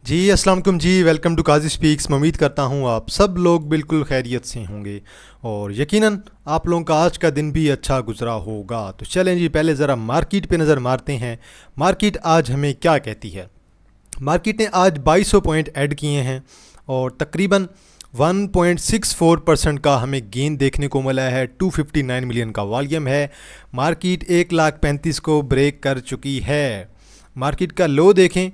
जी अस्सलाम वालेकुम जी। Welcome to Kazi speaks. मैं उम्मीद करता हूँ आप सब लोग बिल्कुल खैरियत से होंगे और यकीनन आप लोगों का आज का दिन भी अच्छा गुजरा होगा। तो चलें जी, पहले ज़रा मार्केट पे नज़र मारते हैं। मार्केट आज हमें क्या कहती है। मार्केट ने आज 2200 पॉइंट ऐड किए हैं और तकरीबन 1.64% का हमें गेन देखने को मिला है। 259 मिलियन का वॉल्यूम है। मार्केट 1,35,000 को ब्रेक कर चुकी है। मार्केट का लो देखें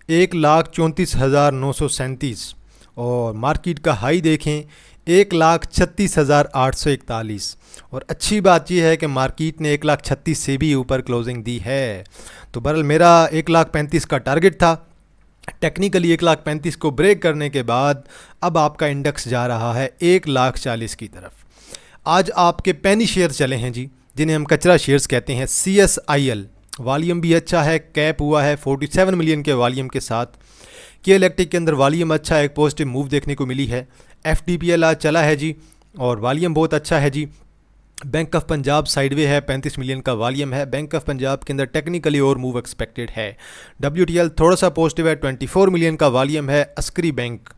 1,34,937 और मार्केट का हाई देखें 1,36,841। और अच्छी बात यह है कि मार्केट ने 1,36,000 से भी ऊपर क्लोजिंग दी है। तो बहरहाल मेरा 1,35,000 का टारगेट था। टेक्निकली 1,35,000 को ब्रेक करने के बाद अब आपका इंडेक्स जा रहा है 1,40,000 की तरफ। आज आपके पेनी शेयर चले हैं जी, जिन्हें हम कचरा शेयर्स कहते हैं। CSIL वॉल्यूम भी अच्छा है, कैप हुआ है 47 मिलियन के वॉल्यूम के साथ। के इलेक्ट्रिक के अंदर वॉल्यूम अच्छा है, एक पॉजिटिव मूव देखने को मिली है। FDPL आज चला है जी और वॉल्यूम बहुत अच्छा है जी। बैंक ऑफ पंजाब साइडवे है, 35 मिलियन का वॉल्यूम है। बैंक ऑफ पंजाब के अंदर टेक्निकली और मूव एक्सपेक्टेड है। WTL थोड़ा सा पॉजिटिव है, 24 मिलियन का वॉल्यूम है। अस्करी बैंक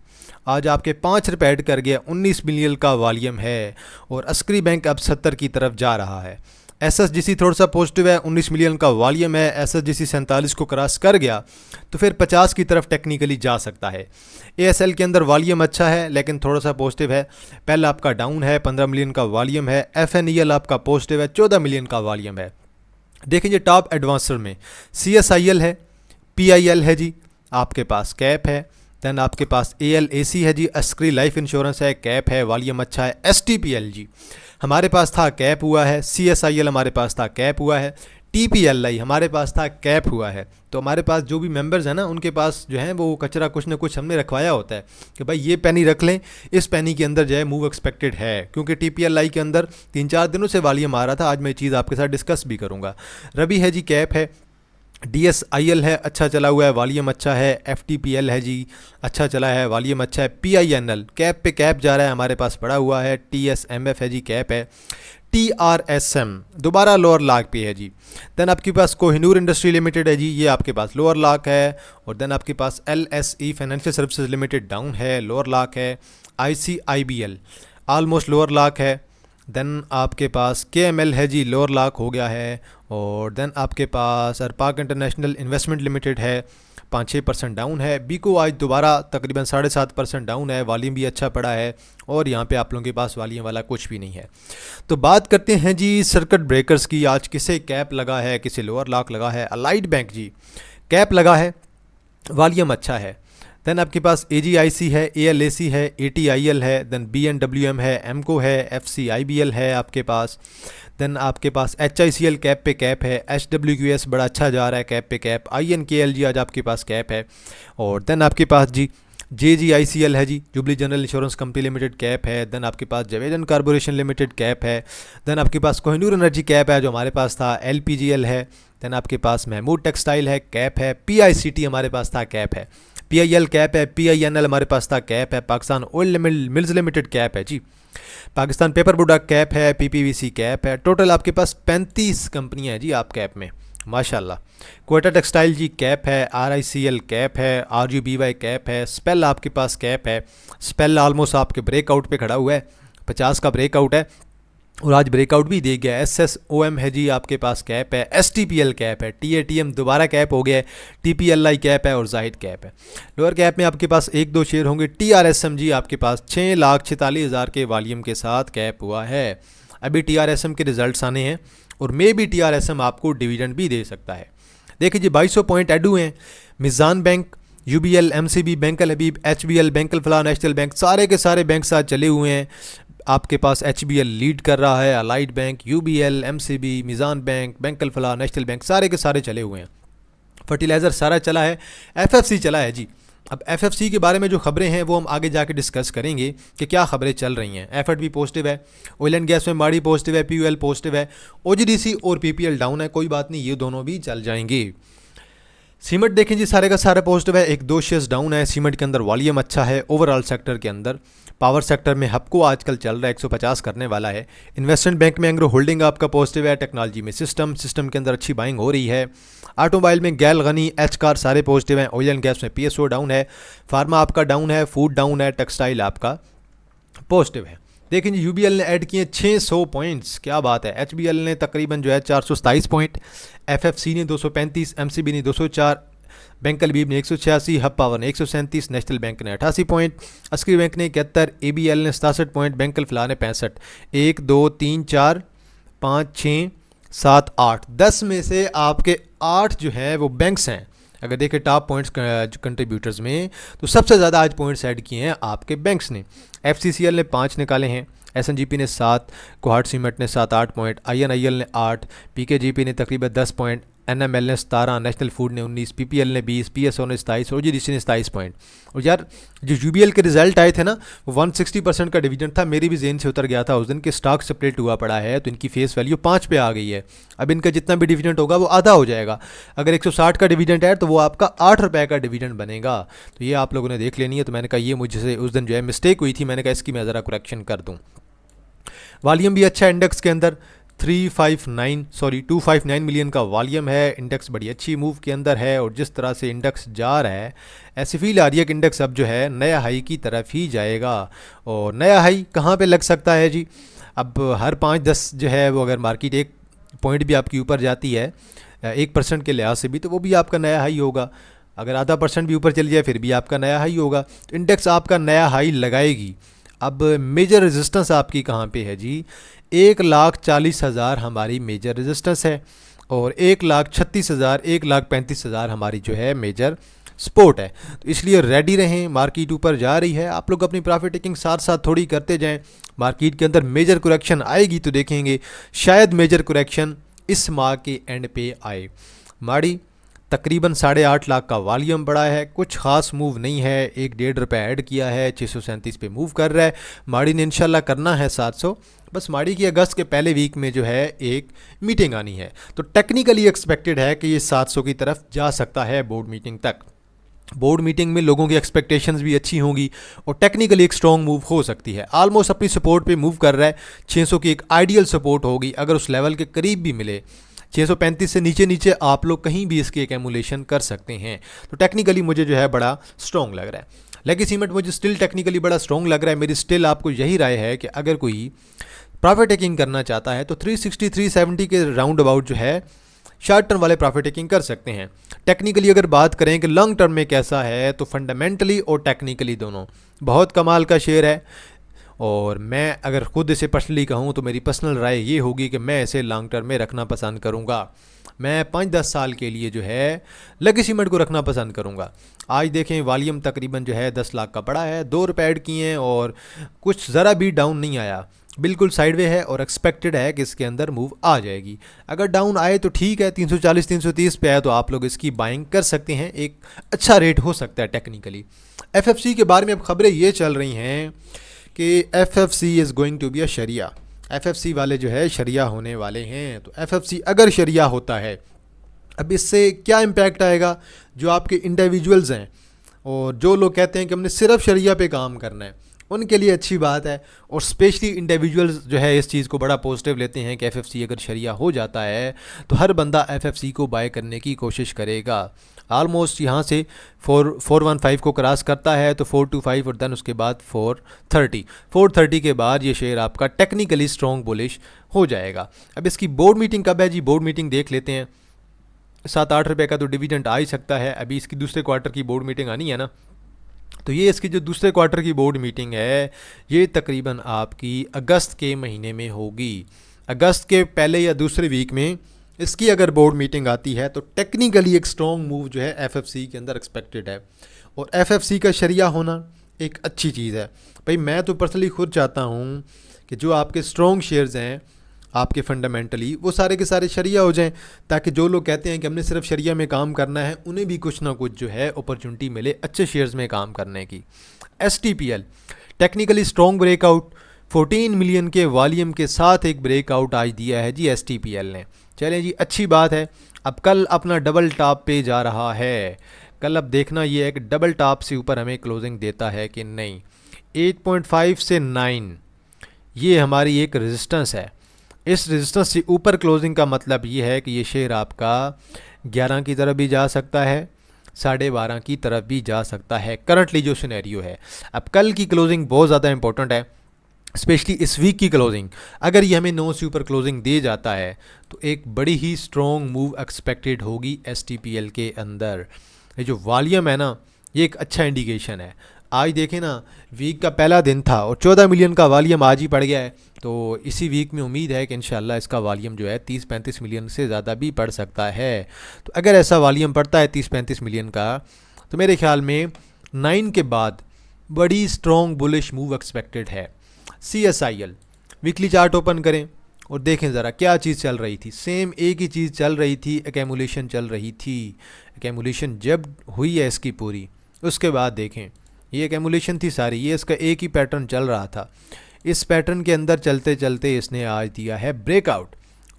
आज आपके 5 रुपये ऐड कर गया, 19 मिलियन का वॉल्यूम है और अस्करी बैंक अब 70 की तरफ जा रहा है। SSGC थोड़ा सा पॉजिटिव है, 19 मिलियन का वॉल्यूम है। SSGC 47 को क्रॉस कर गया तो फिर 50 की तरफ टेक्निकली जा सकता है। ASL के अंदर वॉल्यूम अच्छा है लेकिन थोड़ा सा पॉजिटिव है। पहले आपका डाउन है, 15 मिलियन का वॉल्यूम है। FNEL आपका पॉजिटिव है, 14 मिलियन का वॉल्यूम है। देखिए टॉप एडवांसर में CSIL है, PIL है जी, आपके पास कैप है। देन आपके पास ALAC है जी, अस्करी लाइफ इंश्योरेंस है, कैप है, वॉल्यूम अच्छा है। STPL जी हमारे पास था, कैप हुआ है। CSIL हमारे पास था, कैप हुआ है। TPLI हमारे पास था, कैप हुआ है। तो हमारे पास जो भी मेंबर्स हैं ना, उनके पास जो है वो कचरा कुछ ना कुछ हमने रखवाया होता है कि भाई ये पेनी रख लें, इस पेनी के अंदर जो है मूव एक्सपेक्टेड है। क्योंकि TPLI के अंदर 3-4 दिनों से वॉल्यूम आ रहा था। आज मैं ये चीज़ आपके साथ डिस्कस भी करूँगा। रवि है जी, कैप है। DSIL है, अच्छा चला हुआ है, वॉल्यूम अच्छा है। FTPL है जी, अच्छा चला है, वॉल्यूम अच्छा है। PINL कैप पे कैप जा रहा है, हमारे पास पड़ा हुआ है। TSMF है जी, कैप है। TRSM दोबारा लोअर लॉक पे है जी। देन आपके पास कोहिनूर इंडस्ट्री लिमिटेड है जी, ये आपके पास लोअर लॉक है। और देन आपके पास LSE financial services limited down है, लोअर लॉक है। ICIBL ऑलमोस्ट लोअर लॉक है। देन आपके पास KML है जी, लोअर लॉक हो गया है। और देन आपके पास अरपाक इंटरनेशनल इन्वेस्टमेंट लिमिटेड है, 5-6% डाउन है। बीको आज दोबारा तकरीबन 7.5% डाउन है, वॉल्यूम भी अच्छा पड़ा है। और यहाँ पे आप लोगों के पास वॉल्यूम वाला कुछ भी नहीं है। तो बात करते हैं जी सर्किट ब्रेकर्स की। आज किसे कैप लगा है, किसे लोअर लॉक लगा है। अलाइड बैंक जी कैप लगा है, वॉल्यूम अच्छा है। देन आपके पास AGIC है, ALAC है, ATIL है। देन BNWM है, एमको है, FCIBL है आपके पास। देन आपके पास HICL कैप पे कैप है। HWQS बड़ा अच्छा जा रहा है, कैप पे कैप। INKLG आज आपके पास कैप है। और देन आपके पास जी JGICL है जी, Jubilee General Insurance Company Limited, cap है। देन आपके पास जवेदन कॉर्पोरेशन लिमिटेड कैप है। देन आपके पास कोहिनूर एनर्जी कैप है जो हमारे पास था। LPGL है। देन आपके पास महमूद टेक्सटाइल है, कैप है। PICT हमारे पास था, कैप है। PIL कैप है। PINL हमारे पास था, कैप है। Pakistan oil mills limited cap है जी। पाकिस्तान पेपर प्रोडक्ट कैप है। PPVC कैप है। टोटल आपके पास 35 कंपनियां हैं जी आप कैप में, माशाल्लाह। क्वेटा टेक्सटाइल जी कैप है। RICL कैप है। RUBY कैप है। स्पेल आपके पास कैप है। स्पेल ऑलमोस्ट आपके ब्रेकआउट पे खड़ा हुआ है, 50 का ब्रेकआउट है और आज ब्रेकआउट भी दे गया। SSOM है जी आपके पास, कैप है। STPL कैप है। TATM दोबारा कैप हो गया है। TPLI कैप है और जाहिद कैप है। लोअर कैप में आपके पास 1-2 शेयर होंगे। TRSM जी आपके पास 6,46,000 के वॉल्यूम के साथ कैप हुआ है। अभी TRSM के रिजल्ट्स आने हैं और मे भी TRSM आपको डिविडेंड भी दे सकता है। देखिए जी 2200 पॉइंट ऐड हुए हैं। Meezan Bank, UBL, MCB, Bank Al Habib, HBL, Bank Al Falah, National Bank, सारे के सारे बैंक साथ चले हुए हैं। आपके पास HBL लीड कर रहा है। Allied Bank, UBL, MCB, Meezan Bank, Bank Al Falah, National Bank, सारे के सारे चले हुए हैं। फर्टिलाइज़र सारा चला है। FFC चला है जी। अब FFC के बारे में जो खबरें हैं वो हम आगे जाके डिस्कस करेंगे कि क्या खबरें चल रही हैं। एफर्ट भी पॉजिटिव है, ऑयल एंड गैस में माड़ी पॉजिटिव है, PUL पॉजिटिव है, OGDC और PPL डाउन है। कोई बात नहीं, ये दोनों भी चल जाएंगे। सीमेंट देखें जी, सारे का सारा पॉजिटिव है, एक दो शेयर्स डाउन है। सीमेंट के अंदर वॉल्यूम अच्छा है ओवरऑल सेक्टर के अंदर। पावर सेक्टर में हबको आजकल चल रहा है 150 करने वाला है। इन्वेस्टमेंट बैंक में एंग्रो होल्डिंग आपका पॉजिटिव है। टेक्नोलॉजी में सिस्टम के अंदर अच्छी बाइंग हो रही है। ऑटोमोबाइल में गैल गनी एच कार सारे पॉजिटिव हैं। ऑयल एंड गैस में पीएसओ डाउन है। फार्मा आपका डाउन है। फूड डाउन है। टेक्सटाइल आपका पॉजिटिव है। देखें जी, यूबीएल ने ऐड किए 600 पॉइंट्स, क्या बात है। एचबीएल ने तकरीबन जो है 427 पॉइंट, एफएफसी ने 235, एमसीबी ने 204, बैंक अलबीब ने 186, हब पावर ने 137, नेशनल बैंक ने 88 पॉइंट, अस्करी बैंक ने 71, एबीएल ने 67 पॉइंट, बैंक अल ने 65। 1 2 3 4 5 6 7 8 10 में से आपके 8 जो है वो बैंक्स हैं। अगर देखें टॉप पॉइंट्स कंट्रीब्यूटर्स में, तो सबसे ज़्यादा आज पॉइंट्स ऐड किए हैं आपके बैंक्स ने। एफसीसीएल ने 5 निकाले हैं, एसएनजीपी ने 7, कोहाट सीमेंट ने 7-8 पॉइंट, आईएनआईएल ने 8, पीकेजीपी ने तकरीबन 10 पॉइंट, एनएमएल ने 17, नेशनल फूड ने 19, पीपीएल ने 20, पीएसओ ने 27, ओजीडीसी ने 27 पॉइंट। और यार जो यूबीएल के रिजल्ट आए थे ना, वो 160% का डिविडेंड था। मेरी भी जेन से उतर गया था उस दिन के, स्टॉक सेपरेट हुआ पड़ा है, तो इनकी फेस वैल्यू 5 पे आ गई है। अब इनका जितना भी डिविडेंड होगा वो आधा हो जाएगा। अगर 160 का डिविडेंड है तो वो आपका 8 रुपये का डिविडेंड बनेगा। तो ये आप लोगों ने देख लेनी है। तो मैंने कहा ये मुझसे उस दिन जो है मिस्टेक हुई थी, मैंने कहा इसकी मैं ज़रा करेक्शन कर दूँ। वॉल्यूम भी अच्छा है इंडेक्स के अंदर, 259 मिलियन का वॉल्यूम है। इंडेक्स बड़ी अच्छी मूव के अंदर है, और जिस तरह से इंडेक्स जा रहा है ऐसी फील आ रही है कि इंडेक्स अब जो है नया हाई की तरफ ही जाएगा। और नया हाई कहाँ पे लग सकता है जी? अब हर 5-10 जो है वो अगर मार्केट 1 पॉइंट भी आपकी ऊपर जाती है 1% के लिहाज से भी, तो वो भी आपका नया हाई होगा। अगर आधा % भी ऊपर चली जाए फिर भी आपका नया हाई होगा। तो इंडेक्स आपका नया हाई लगाएगी। अब मेजर रेजिस्टेंस आपकी कहाँ पे है जी? 1,40,000 हमारी मेजर रेजिस्टेंस है, और 1,36,000 1,35,000 हमारी जो है मेजर सपोर्ट है। तो इसलिए रेडी रहें, मार्केट ऊपर जा रही है, आप लोग अपनी प्रॉफिट टेकिंग साथ साथ थोड़ी करते जाएं। मार्केट के अंदर मेजर करेक्शन आएगी तो देखेंगे शायद मेजर करेक्शन इस माह के एंड पे आए। माड़ी तकरीबन 8.5 लाख का वॉल्यूम बढ़ा है, कुछ खास मूव नहीं है। 1-1.5 रुपये ऐड किया है, 637 पे मूव कर रहा है। माड़ी ने इंशाल्लाह करना है 700। बस माड़ी की अगस्त के पहले वीक में जो है एक मीटिंग आनी है, तो टेक्निकली एक्सपेक्टेड है कि ये 700 की तरफ जा सकता है बोर्ड मीटिंग तक। बोर्ड मीटिंग में लोगों की एक्सपेक्टेशंस भी अच्छी होंगी, और टेक्निकली एक स्ट्रॉन्ग मूव हो सकती है। ऑलमोस्ट अपनी सपोर्ट पे मूव कर रहा है। 600 की एक आइडियल सपोर्ट होगी, अगर उस लेवल के करीब भी मिले 635 से नीचे नीचे आप लोग कहीं भी इसकी एक एमुलेशन कर सकते हैं। तो टेक्निकली मुझे जो है बड़ा स्ट्रॉन्ग लग रहा है। लेकिन सीमेंट मुझे स्टिल टेक्निकली बड़ा स्ट्रॉन्ग लग रहा है। मेरी स्टिल आपको यही राय है कि अगर कोई प्रॉफिट टेकिंग करना चाहता है तो 360 370 के राउंड अबाउट जो है शॉर्ट टर्म वाले प्रॉफिट टेकिंग कर सकते हैं। टेक्निकली अगर बात करें कि लॉन्ग टर्म में कैसा है, तो फंडामेंटली और टेक्निकली दोनों बहुत कमाल का शेयर है। और मैं अगर खुद इसे पर्सनली कहूँ तो मेरी पर्सनल राय ये होगी कि मैं इसे लॉन्ग टर्म में रखना पसंद करूँगा। मैं 5-10 साल के लिए जो है लकी सीमेंट को रखना पसंद करूँगा। आज देखें वॉल्यूम तकरीबन जो है 10 लाख का पड़ा है, 2 रुपये ऐड किए हैं, और कुछ ज़रा भी डाउन नहीं आया, बिल्कुल साइडवे है, और एक्सपेक्टेड है कि इसके अंदर मूव आ जाएगी। अगर डाउन आए तो ठीक है, 340 330 पे आए तो आप लोग इसकी बाइंग कर सकते हैं, एक अच्छा रेट हो सकता है टेक्निकली। एफएफसी के बारे में अब खबरें ये चल रही हैं कि FFC is going to be a शरिया। एफएफसी वाले जो है शरिया होने वाले हैं। तो एफएफसी अगर शरिया होता है, अब इससे क्या इम्पैक्ट आएगा? जो आपके इंडिविजुअल्स हैं और जो लोग कहते हैं कि हमने सिर्फ शरिया पे काम करना है, उनके लिए अच्छी बात है। और स्पेशली इंडिविजुअल्स जो है इस चीज़ को बड़ा पॉजिटिव लेते हैं कि एफएफसी अगर शरिया हो जाता है तो हर बंदा एफएफसी को बाय करने की कोशिश करेगा। आलमोस्ट यहाँ से 415 को क्रॉस करता है तो 425, और देन उसके बाद 430 के बाद ये शेयर आपका टेक्निकली स्ट्रॉन्ग बुलिश हो जाएगा। अब इसकी बोर्ड मीटिंग कब है जी? बोर्ड मीटिंग देख लेते हैं। 7-8 रुपये का तो डिविडेंड आ ही सकता है। अभी इसकी दूसरे क्वार्टर की बोर्ड मीटिंग आनी है ना, तो ये इसकी जो दूसरे क्वार्टर की बोर्ड मीटिंग है ये तकरीबन आपकी अगस्त के महीने में होगी। अगस्त के पहले या दूसरे वीक में इसकी अगर बोर्ड मीटिंग आती है तो टेक्निकली एक स्ट्रॉन्ग मूव जो है एफएफसी के अंदर एक्सपेक्टेड है। और एफएफसी का शरिया होना एक अच्छी चीज़ है। भाई मैं तो पर्सनली खुद चाहता हूँ कि जो आपके स्ट्रॉन्ग शेयर्स हैं आपके फंडामेंटली, वो सारे के सारे शरिया हो जाएं, ताकि जो लोग कहते हैं कि हमने सिर्फ शरिया में काम करना है उन्हें भी कुछ ना कुछ जो है अपॉर्चुनिटी मिले अच्छे शेयर्स में काम करने की। एसटीपीएल टेक्निकली स्ट्रॉन्ग ब्रेकआउट, 14 मिलियन के वॉल्यूम के साथ एक ब्रेकआउट आज दिया है जी एसटीपीएल ने। चलें जी, अच्छी बात है। अब कल अपना डबल टॉप पे जा रहा है। कल अब देखना ये है कि डबल टॉप से ऊपर हमें क्लोजिंग देता है कि नहीं। 8.5 से 9 ये हमारी एक रेजिस्टेंस है। इस रेजिस्टेंस से ऊपर क्लोजिंग का मतलब ये है कि ये शेयर आपका 11 की तरफ भी जा सकता है, 12.5 की तरफ भी जा सकता है, करंटली जो सिनेरियो है। अब कल की क्लोजिंग बहुत ज़्यादा इंपॉर्टेंट है, स्पेशली इस वीक की क्लोजिंग। अगर ये हमें 9 से ऊपर क्लोजिंग दे जाता है तो एक बड़ी ही स्ट्रॉन्ग मूव एक्सपेक्टेड होगी STPL के अंदर। ये जो वॉल्यूम है ना, ये एक अच्छा इंडिकेशन है। आज देखें ना, वीक का पहला दिन था और 14 मिलियन का वॉल्यूम आज ही पड़ गया है। तो इसी वीक में उम्मीद है कि इंशाल्लाह इसका वॉल्यूम जो है 30-35 मिलियन से ज़्यादा भी पड़ सकता है। तो अगर ऐसा वॉल्यूम पड़ता है 30-35 मिलियन का, तो मेरे ख्याल में 9 के बाद बड़ी स्ट्रॉन्ग बुलिश मूव एक्सपेक्टेड है। CSIL वीकली चार्ट ओपन करें और देखें ज़रा क्या चीज़ चल रही थी। सेम एक ही चीज़ चल रही थी, एक्यूमुलेशन चल रही थी। एक्यूमुलेशन जब हुई है इसकी पूरी, उसके बाद देखें ये एक्यूमुलेशन थी सारी, ये इसका एक ही पैटर्न चल रहा था। इस पैटर्न के अंदर चलते चलते इसने आज दिया है ब्रेकआउट,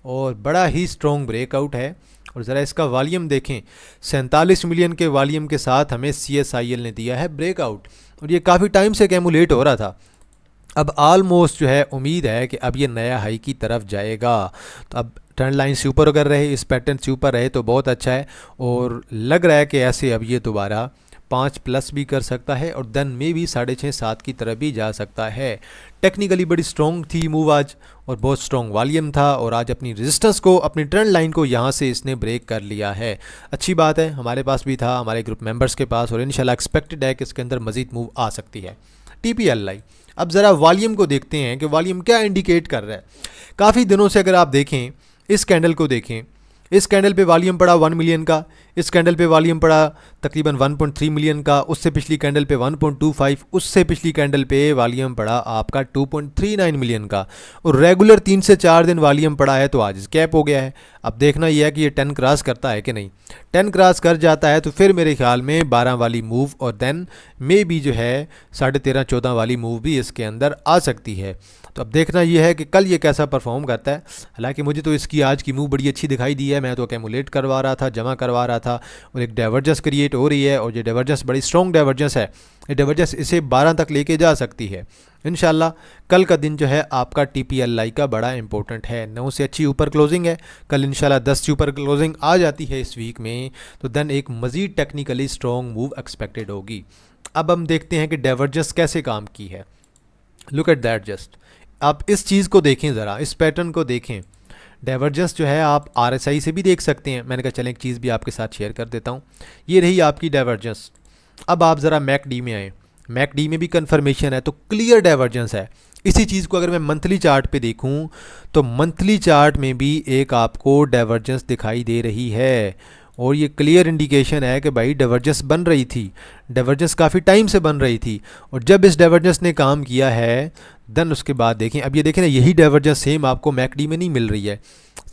और बड़ा ही स्ट्रॉन्ग ब्रेकआउट है। और ज़रा इसका वॉल्यूम देखें, 47 मिलियन के वॉल्यूम के साथ हमें CSIL ने दिया है ब्रेकआउट, और ये काफ़ी टाइम से एक्यूमुलेट हो रहा था। अब ऑलमोस्ट जो है उम्मीद है कि अब ये नया हाई की तरफ जाएगा। तो अब ट्रेंड लाइन से ऊपर अगर रहे, इस पैटर्न से ऊपर रहे तो बहुत अच्छा है, और लग रहा है कि ऐसे अब ये दोबारा 5+ भी कर सकता है और देन में भी 6.5-7 की तरफ भी जा सकता है। टेक्निकली बड़ी स्ट्रॉन्ग थी मूव आज, और बहुत स्ट्रॉन्ग वॉल्यूम था, और आज अपनी रेजिस्टेंस को, अपनी ट्रेंड लाइन को यहाँ से इसने ब्रेक कर लिया है। अच्छी बात है, हमारे पास भी था, हमारे ग्रुप मेंबर्स के पास, और इंशाल्लाह एक्सपेक्टेड है कि इसके अंदर मज़ीद मूव आ सकती है। TPLI, अब ज़रा वॉल्यूम को देखते हैं कि वॉल्यूम क्या इंडिकेट कर रहा है। काफ़ी दिनों से अगर आप देखें, इस कैंडल को देखें, इस कैंडल पे वॉल्यूम पड़ा 1 मिलियन का, इस कैंडल पे वॉल्यूम पड़ा तकरीबन 1.3 मिलियन का, उससे पिछली कैंडल पे 1.25, उससे पिछली कैंडल पे वॉल्यूम पड़ा आपका 2.39 मिलियन का, और रेगुलर 3 से 4 दिन वॉल्यूम पड़ा है, तो आज कैप हो गया है। अब देखना यह है कि ये 10 क्रॉस करता है कि नहीं। 10 क्रॉस कर जाता है तो फिर मेरे ख्याल में 12 वाली मूव, और देन मे भी जो है 13.5-14 वाली मूव भी इसके अंदर आ सकती है। तो अब देखना यह है कि कल ये कैसा परफॉर्म करता है। हालांकि मुझे तो इसकी आज की मूव बड़ी अच्छी दिखाई दी है, मैं तो एक्यूमुलेट करवा रहा था, जमा करवा रहा था, और एक डाइवर्जेंस क्रिएट हो रही है, और ये डाइवर्जेंस बड़ी स्ट्रॉन्ग डाइवर्जेंस है। ये डाइवर्जेंस इसे 12 तक लेके जा सकती है इंशाल्लाह। कल का दिन जो है आपका TPLI का बड़ा इंपॉर्टेंट है। 9 से अच्छी ऊपर क्लोजिंग है, कल इंशाल्लाह 10 से ऊपर क्लोजिंग आ जाती है इस वीक में, तो देन एक मज़ीद टेक्निकली स्ट्रॉन्ग मूव एक्सपेक्टेड होगी। अब हम देखते हैं कि डाइवर्जेंस कैसे काम की है। लुक एट दैट, जस्ट आप इस चीज़ को देखें, ज़रा इस पैटर्न को देखें। डाइवर्जेंस जो है आप RSI से भी देख सकते हैं। मैंने कहा चलें एक चीज़ भी आपके साथ शेयर कर देता हूँ। ये रही आपकी डाइवर्जेंस। अब आप ज़रा MACD में आए, MACD में भी कन्फर्मेशन है, तो क्लियर डाइवर्जेंस है। इसी चीज़ को अगर मैं मंथली चार्ट पे देखूं, तो मंथली चार्ट में भी एक आपको डाइवर्जेंस दिखाई दे रही है, और ये क्लियर इंडिकेशन है कि भाई डाइवर्जेंस बन रही थी, डाइवर्जेंस काफ़ी टाइम से बन रही थी, और जब इस डाइवर्जेंस ने काम किया है, देन उसके बाद देखें, अब ये देखें ना, यही डाइवर्जेंस सेम आपको MACD में नहीं मिल रही है,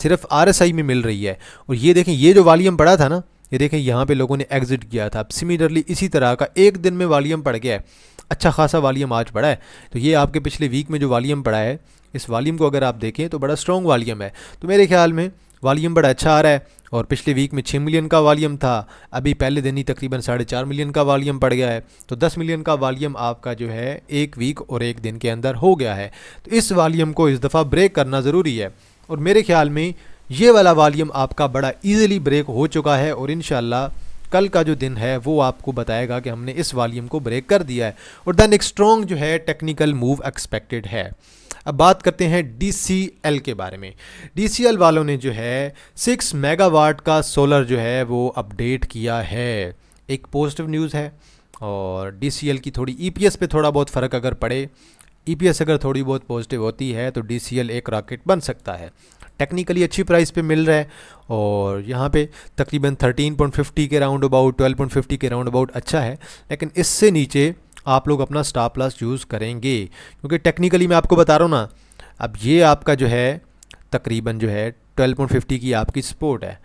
सिर्फ RSI में मिल रही है। और ये देखें, ये जो वॉल्यूम पड़ा था ना, ये देखें यहाँ पे लोगों ने एग्जिट किया था। अब सिमिलरली इसी तरह का एक दिन में वॉल्यूम पड़ गया है, अच्छा खासा वॉल्यूम आज पड़ा है। तो ये आपके पिछले वीक में जो वॉल्यूम पड़ा है, इस वॉल्यूम को अगर आप देखें तो बड़ा स्ट्रॉन्ग वॉल्यूम है। तो मेरे ख्याल में वॉल्यूम बड़ा अच्छा आ रहा है, और पिछले वीक में 6 मिलियन का वॉल्यूम था, अभी पहले दिन ही तकरीबन 4.5 मिलियन का वॉल्यूम पड़ गया है। तो 10 मिलियन का वॉल्यूम आपका जो है एक वीक और एक दिन के अंदर हो गया है। तो इस वॉल्यूम को इस दफ़ा ब्रेक करना ज़रूरी है, और मेरे ख्याल में ये वाला वॉल्यूम आपका बड़ा ईजिली ब्रेक हो चुका है, और इंशाल्लाह कल का जो दिन है वो आपको बताएगा कि हमने इस वॉल्यूम को ब्रेक कर दिया है, और देन एक स्ट्रॉन्ग जो है टेक्निकल मूव एक्सपेक्टेड है। अब बात करते हैं DCL के बारे में। DCL वालों ने जो है 6 मेगावाट का सोलर जो है वो अपडेट किया है, एक पॉजिटिव न्यूज़ है। और DCL की थोड़ी EPS पे थोड़ा बहुत फ़र्क अगर पड़े, EPS अगर थोड़ी बहुत पॉजिटिव होती है, तो DCL एक रॉकेट बन सकता है। टेक्निकली अच्छी प्राइस पे मिल रहा है, और यहाँ पे तकरीबन 13.50 के राउंड अबाउट, 12.50 के राउंड अबाउट अच्छा है, लेकिन इससे नीचे आप लोग अपना स्टॉप लॉस यूज़ करेंगे, क्योंकि टेक्निकली मैं आपको बता रहा हूँ ना, अब ये आपका जो है तकरीबन जो है 12.50 की आपकी सपोर्ट है,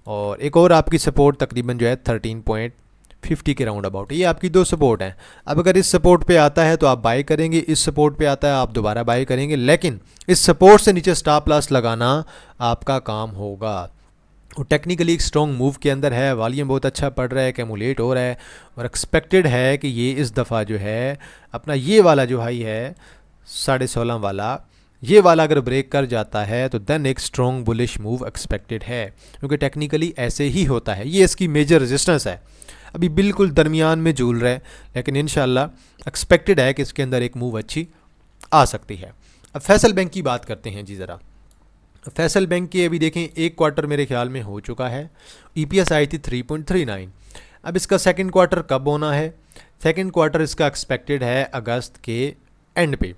और एक और आपकी सपोर्ट तकरीबन जो है 13.50 के राउंड अबाउट। ये आपकी दो सपोर्ट हैं। अब अगर इस सपोर्ट पे आता है तो आप बाई करेंगे, इस सपोर्ट पे आता है आप दोबारा बाई करेंगे, लेकिन इस सपोर्ट से नीचे स्टॉप लॉस लगाना आपका काम होगा। वो टेक्निकली एक स्ट्रॉन्ग मूव के अंदर है, वॉल्यूम बहुत अच्छा पड़ रहा है, एक्यूमुलेट हो रहा है और एक्सपेक्टेड है कि ये इस दफ़ा जो है अपना ये वाला जो हाई है 16.5 वाला, ये वाला अगर ब्रेक कर जाता है तो देन एक स्ट्रॉन्ग बुलिश मूव एक्सपेक्टेड है, क्योंकि टेक्निकली ऐसे ही होता है। ये इसकी मेजर रेजिस्टेंस है, अभी बिल्कुल दरमियान में झूल रहा है, लेकिन इंशाल्लाह एक्सपेक्टेड है कि इसके अंदर एक मूव अच्छी आ सकती है। अब फैसल बैंक की बात करते हैं जी ज़रा। फैसल बैंक के अभी देखें एक क्वार्टर मेरे ख्याल में हो चुका है, ईपीएस आई थी 3.39। अब इसका सेकंड क्वार्टर कब होना है? सेकंड क्वार्टर इसका एक्सपेक्टेड है अगस्त के एंड पे।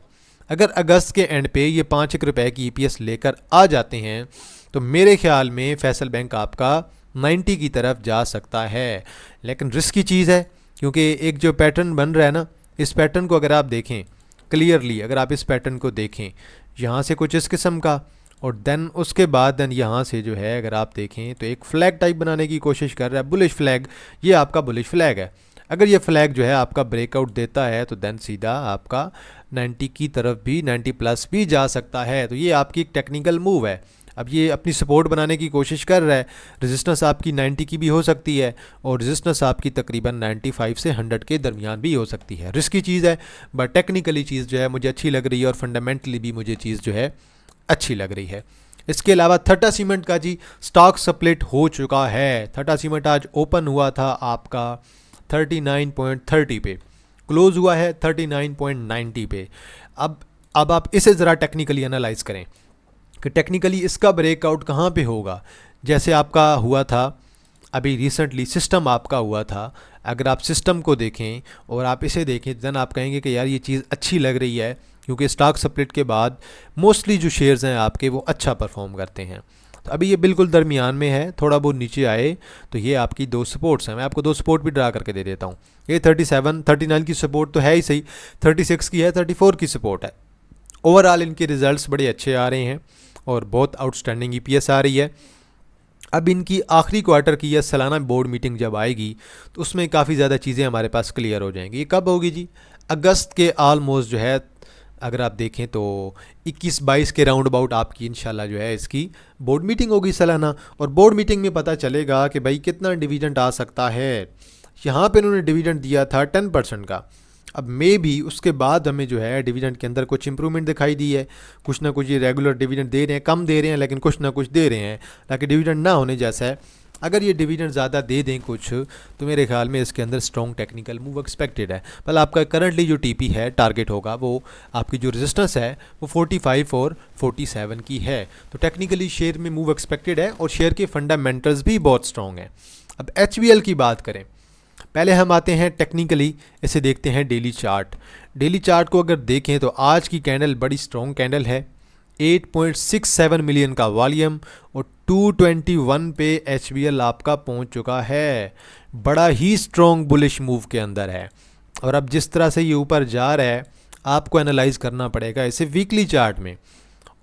अगर अगस्त के एंड पे ये 5 रुपए की ईपीएस लेकर आ जाते हैं तो मेरे ख्याल में फैसल बैंक आपका 90 की तरफ जा सकता है, लेकिन रिस्क की चीज़ है, क्योंकि एक जो पैटर्न बन रहा है ना, इस पैटर्न को अगर आप देखें क्लियरली, अगर आप इस पैटर्न को देखें यहाँ से कुछ इस किस्म का, और देन उसके बाद देन यहाँ से जो है अगर आप देखें तो एक फ्लैग टाइप बनाने की कोशिश कर रहा है, बुलिश फ्लैग, ये आपका बुलिश फ्लैग है। अगर ये फ्लैग जो है आपका ब्रेकआउट देता है तो देन सीधा आपका 90 की तरफ भी, 90 प्लस भी जा सकता है। तो ये आपकी एक टेक्निकल मूव है। अब ये अपनी सपोर्ट बनाने की कोशिश कर रहा है, रेजिस्टेंस आपकी 90 की भी हो सकती है और रेजिस्टेंस आपकी तकरीबन 95 से 100 के दरमियान भी हो सकती है। रिस्की चीज़ है, बट टेक्निकली चीज़ जो है मुझे अच्छी लग रही है और फंडामेंटली भी मुझे चीज़ जो है अच्छी लग रही है। इसके अलावा थटा सीमेंट का जी स्टॉक स्प्लिट हो चुका है। थटा सीमेंट आज ओपन हुआ था आपका 39.30 पे, क्लोज हुआ है 39.90 पे। अब आप इसे ज़रा टेक्निकली एनालाइज करें कि टेक्निकली इसका ब्रेकआउट कहाँ पे होगा। जैसे आपका हुआ था अभी रिसेंटली, सिस्टम आपका हुआ था, अगर आप सिस्टम को देखें और आप इसे देखें देन आप कहेंगे कि यार ये चीज़ अच्छी लग रही है, क्योंकि स्टॉक स्प्लिट के बाद मोस्टली जो शेयर्स हैं आपके वो अच्छा परफॉर्म करते हैं। तो अभी ये बिल्कुल दरमियान में है, थोड़ा बहुत नीचे आए तो ये आपकी दो सपोर्ट्स हैं। मैं आपको दो सपोर्ट भी ड्रा करके दे देता हूँ। ये 37, 39 की सपोर्ट तो है ही सही, 36 की है, 34 की सपोर्ट है। ओवरऑल इनके रिजल्ट्स बड़े अच्छे आ रहे हैं और बहुत आउटस्टैंडिंग ईपीएस आ रही है। अब इनकी आखिरी क्वार्टर की या सालाना बोर्ड मीटिंग जब आएगी तो उसमें काफ़ी ज़्यादा चीज़ें हमारे पास क्लियर हो जाएंगी। ये कब होगी जी? अगस्त के ऑलमोस्ट जो है अगर आप देखें तो 21-22 के राउंड अबाउट आपकी इंशाल्लाह जो है इसकी बोर्ड मीटिंग होगी सालाना, और बोर्ड मीटिंग में पता चलेगा कि भाई कितना डिविडेंड आ सकता है। यहाँ पे उन्होंने डिविडेंड दिया था 10% का। अब मे भी उसके बाद हमें जो है डिविडेंड के अंदर कुछ इंप्रूवमेंट दिखाई दी है, कुछ ना कुछ ये रेगुलर डिविडेंड दे रहे हैं, कम दे रहे हैं लेकिन कुछ ना कुछ दे रहे हैं, ताकि डिविडेंड ना होने जैसा है। अगर ये डिविडेंड ज़्यादा दे दें कुछ तो मेरे ख्याल में इसके अंदर स्ट्रॉन्ग टेक्निकल मूव एक्सपेक्टेड है। मतलब आपका करंटली जो टीपी है टारगेट होगा वो आपकी जो रेजिस्टेंस है वो 45 और 47 की है। तो टेक्निकली शेयर में मूव एक्सपेक्टेड है और शेयर के फंडामेंटल्स भी बहुत स्ट्रॉन्ग हैं। अब HBL की बात करें, पहले हम आते हैं टेक्निकली, इसे देखते हैं डेली चार्ट। डेली चार्ट को अगर देखें तो आज की कैंडल बड़ी स्ट्रॉन्ग कैंडल है, 8.67 मिलियन का वॉल्यूम और 221 पे HBL आपका पहुंच चुका है। बड़ा ही स्ट्रॉन्ग बुलिश मूव के अंदर है और अब जिस तरह से ये ऊपर जा रहा है आपको एनालाइज करना पड़ेगा इसे वीकली चार्ट में,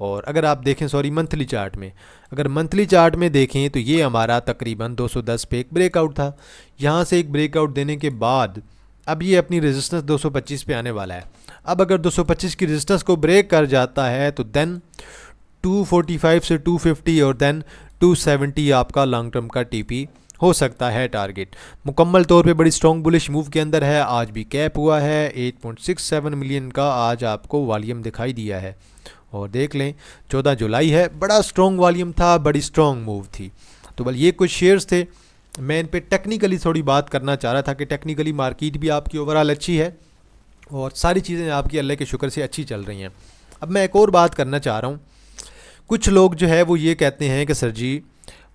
और अगर आप देखें मंथली चार्ट में, अगर मंथली चार्ट में देखें तो ये हमारा तकरीबन 210 पे एक ब्रेकआउट था। यहाँ से एक ब्रेकआउट देने के बाद अब ये अपनी रेजिस्टेंस 225 पे आने वाला है। अब अगर 225 की रेजिस्टेंस को ब्रेक कर जाता है तो देन 245 से 250 और देन 270 आपका लॉन्ग टर्म का टीपी हो सकता है टारगेट। मुकम्मल तौर पे बड़ी स्ट्रॉन्ग बुलिश मूव के अंदर है। आज भी कैप हुआ है, 8.67 मिलियन का आज आपको वॉल्यूम दिखाई दिया है। और देख लें 14 जुलाई है, बड़ा स्ट्रॉन्ग वॉल्यूम था, बड़ी स्ट्रॉन्ग मूव थी। तो बल ये कुछ शेयर्स थे, मैं इन पे टेक्निकली थोड़ी बात करना चाह रहा था कि टेक्निकली मार्केट भी आपकी ओवरऑल अच्छी है और सारी चीज़ें आपकी अल्लाह के शुक्र से अच्छी चल रही हैं। अब मैं एक और बात करना चाह रहा हूँ, कुछ लोग जो है वो ये कहते हैं कि सर जी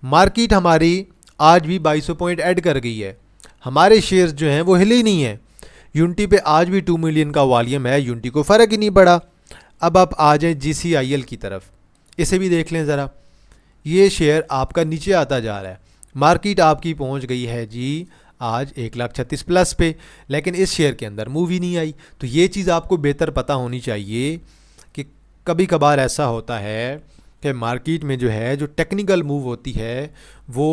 मार्केट हमारी आज भी 2200 पॉइंट ऐड कर गई है, हमारे शेयर्स जो हैं वो हिले ही नहीं है, यूनिटी पे आज भी 2 मिलियन का वॉल्यूम है, यूनिटी को फ़र्क ही नहीं पड़ा। अब आप आ जाएँ GCIL की तरफ, इसे भी देख लें ज़रा, ये शेयर आपका नीचे आता जा रहा है, मार्केट आपकी पहुंच गई है जी आज 1,36,000 प्लस पे, लेकिन इस शेयर के अंदर मूव ही नहीं आई। तो ये चीज़ आपको बेहतर पता होनी चाहिए कि कभी कभार ऐसा होता है कि मार्केट में जो है जो टेक्निकल मूव होती है वो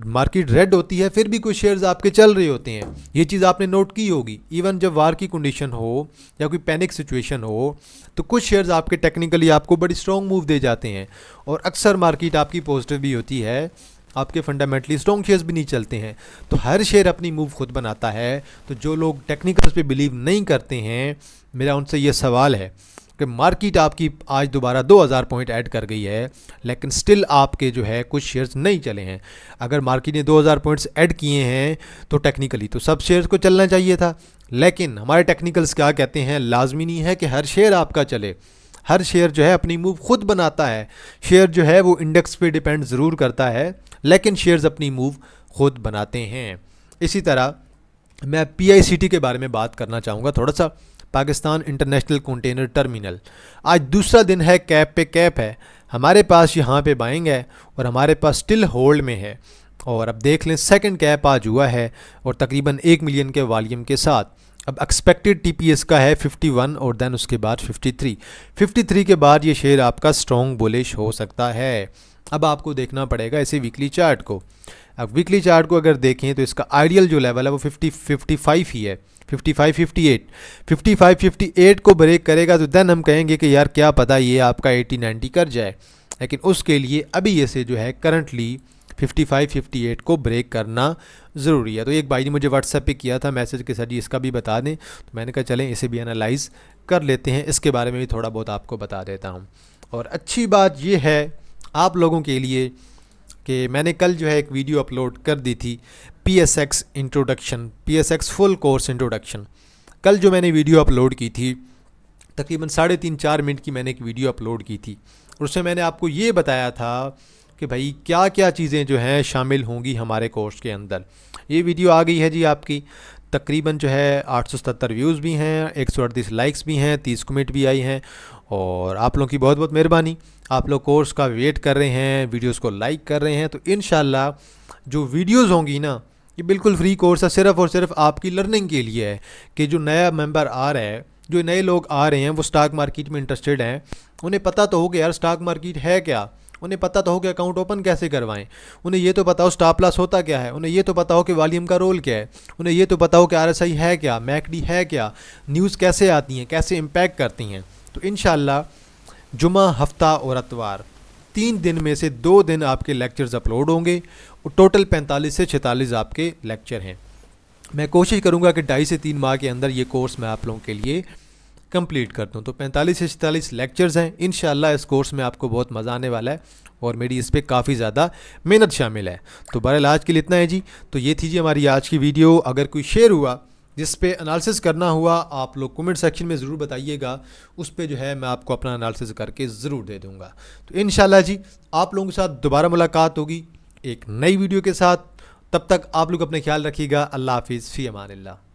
मार्केट रेड होती है, फिर भी कुछ शेयर्स आपके चल रहे होते हैं। ये चीज़ आपने नोट की होगी, इवन जब वार की कंडीशन हो या कोई पैनिक सिचुएशन हो तो कुछ शेयर्स आपके टेक्निकली आपको बड़ी स्ट्रॉन्ग मूव दे जाते हैं और अक्सर मार्केट आपकी पॉजिटिव भी होती है आपके फंडामेंटली स्ट्रॉन्ग शेयर्स भी नहीं चलते हैं। तो हर शेयर अपनी मूव खुद बनाता है। तो जो लोग टेक्निकल्स पे बिलीव नहीं करते हैं, मेरा उनसे ये सवाल है कि मार्केट आपकी आज दोबारा 2000 पॉइंट ऐड कर गई है, लेकिन स्टिल आपके जो है कुछ शेयर्स नहीं चले हैं। अगर मार्केट ने 2000 पॉइंट्स ऐड किए हैं तो टेक्निकली तो सब शेयर्स को चलना चाहिए था, लेकिन हमारे टेक्निकल्स क्या कहते हैं, लाजमी नहीं है कि हर शेयर आपका चले। हर शेयर जो है अपनी मूव खुद बनाता है। शेयर जो है वो इंडेक्स पे डिपेंड ज़रूर करता है, लेकिन शेयर्स अपनी मूव खुद बनाते हैं। इसी तरह मैं PICT के बारे में बात करना चाहूँगा थोड़ा सा। पाकिस्तान इंटरनेशनल कंटेनर टर्मिनल आज दूसरा दिन है, कैप पे कैप है। हमारे पास यहाँ पे बाइंग है और हमारे पास स्टिल होल्ड में है। और अब देख लें, सेकंड कैप आज हुआ है और तकरीबन 1 मिलियन के वॉल्यूम के साथ। अब एक्सपेक्टेड TPS का है 51 और देन उसके बाद 53 के बाद ये शेयर आपका स्ट्रॉन्ग बुलिश हो सकता है। अब आपको देखना पड़ेगा इसे वीकली चार्ट को। अब वीकली चार्ट को अगर देखें तो इसका आइडियल जो लेवल है वो 55 ही है, 55-58 को ब्रेक करेगा तो देन हम कहेंगे कि यार क्या पता ये आपका 80-90 कर जाए। लेकिन उसके लिए अभी इसे जो है करंटली 55-58 को ब्रेक करना ज़रूरी है। तो एक भाई ने मुझे व्हाट्सएप पे किया था मैसेज के साथ, इसका भी बता दें। तो मैंने कहा चलें इसे भी एनालाइज़ कर लेते हैं, इसके बारे में भी थोड़ा बहुत आपको बता देता हूँ। और अच्छी बात ये है आप लोगों के लिए कि मैंने कल जो है एक वीडियो अपलोड कर दी थी, PSX introduction, PSX full course introduction. कल जो मैंने वीडियो अपलोड की थी तकरीबन 3.5-4 मिनट की मैंने एक वीडियो अपलोड की थी, और उसमें मैंने आपको ये बताया था कि भाई क्या क्या चीज़ें जो हैं शामिल होंगी हमारे कोर्स के अंदर। ये वीडियो आ गई है जी आपकी, तकरीबन जो है 877 व्यूज़ भी हैं, 138 लाइक्स भी हैं, 30 कमेंट भी आई हैं। और आप लोगों की बहुत बहुत मेहरबानी, आप लोग कोर्स का वेट कर रहे हैं, वीडियोस को लाइक कर रहे हैं। तो इंशाल्लाह जो वीडियोस होंगी ना, ये बिल्कुल फ्री कोर्स है, सिर्फ़ और सिर्फ आपकी लर्निंग के लिए है। कि जो नया मेंबर आ रहा है, जो नए लोग आ रहे हैं, वो स्टॉक मार्केट में इंटरेस्टेड हैं, उन्हें पता तो हो कि यार स्टॉक मार्केट है क्या, उन्हें पता तो हो कि अकाउंट ओपन कैसे करवाएं, उन्हें ये तो पता हो स्टॉप लॉस होता क्या है, उन्हें ये तो पता हो कि वॉल्यूम का रोल क्या है, उन्हें ये तो पता हो कि RSI है क्या, MACD है क्या, न्यूज़ कैसे आती हैं, कैसे इम्पैक्ट करती हैं। तो इंशाल्लाह जुमा, हफ्ता और इतवार 3 दिन में से 2 दिन आपके लेक्चर्स अपलोड होंगे और टोटल 45 से 46 आपके लेक्चर हैं। मैं कोशिश करूंगा कि 2.5 से 3 माह के अंदर ये कोर्स मैं आप लोगों के लिए कंप्लीट कर दूं। तो 45 से 46 लेक्चर्स हैं। इंशाल्लाह इस कोर्स में आपको बहुत मज़ा आने वाला है और मेरी इस पर काफ़ी ज़्यादा मेहनत शामिल है। तो बहरहाल आज के लिए इतना है जी। तो ये थी जी हमारी आज की वीडियो। अगर कोई शेयर हुआ जिस पे एनालिसिस करना हुआ, आप लोग कमेंट सेक्शन में ज़रूर बताइएगा, उस पे जो है मैं आपको अपना एनालिसिस करके ज़रूर दे दूँगा। तो इंशाल्लाह जी आप लोगों के साथ दोबारा मुलाकात होगी एक नई वीडियो के साथ। तब तक आप लोग अपने ख्याल रखिएगा। अल्लाह हाफिज़, फ़ी अमानिल्लाह।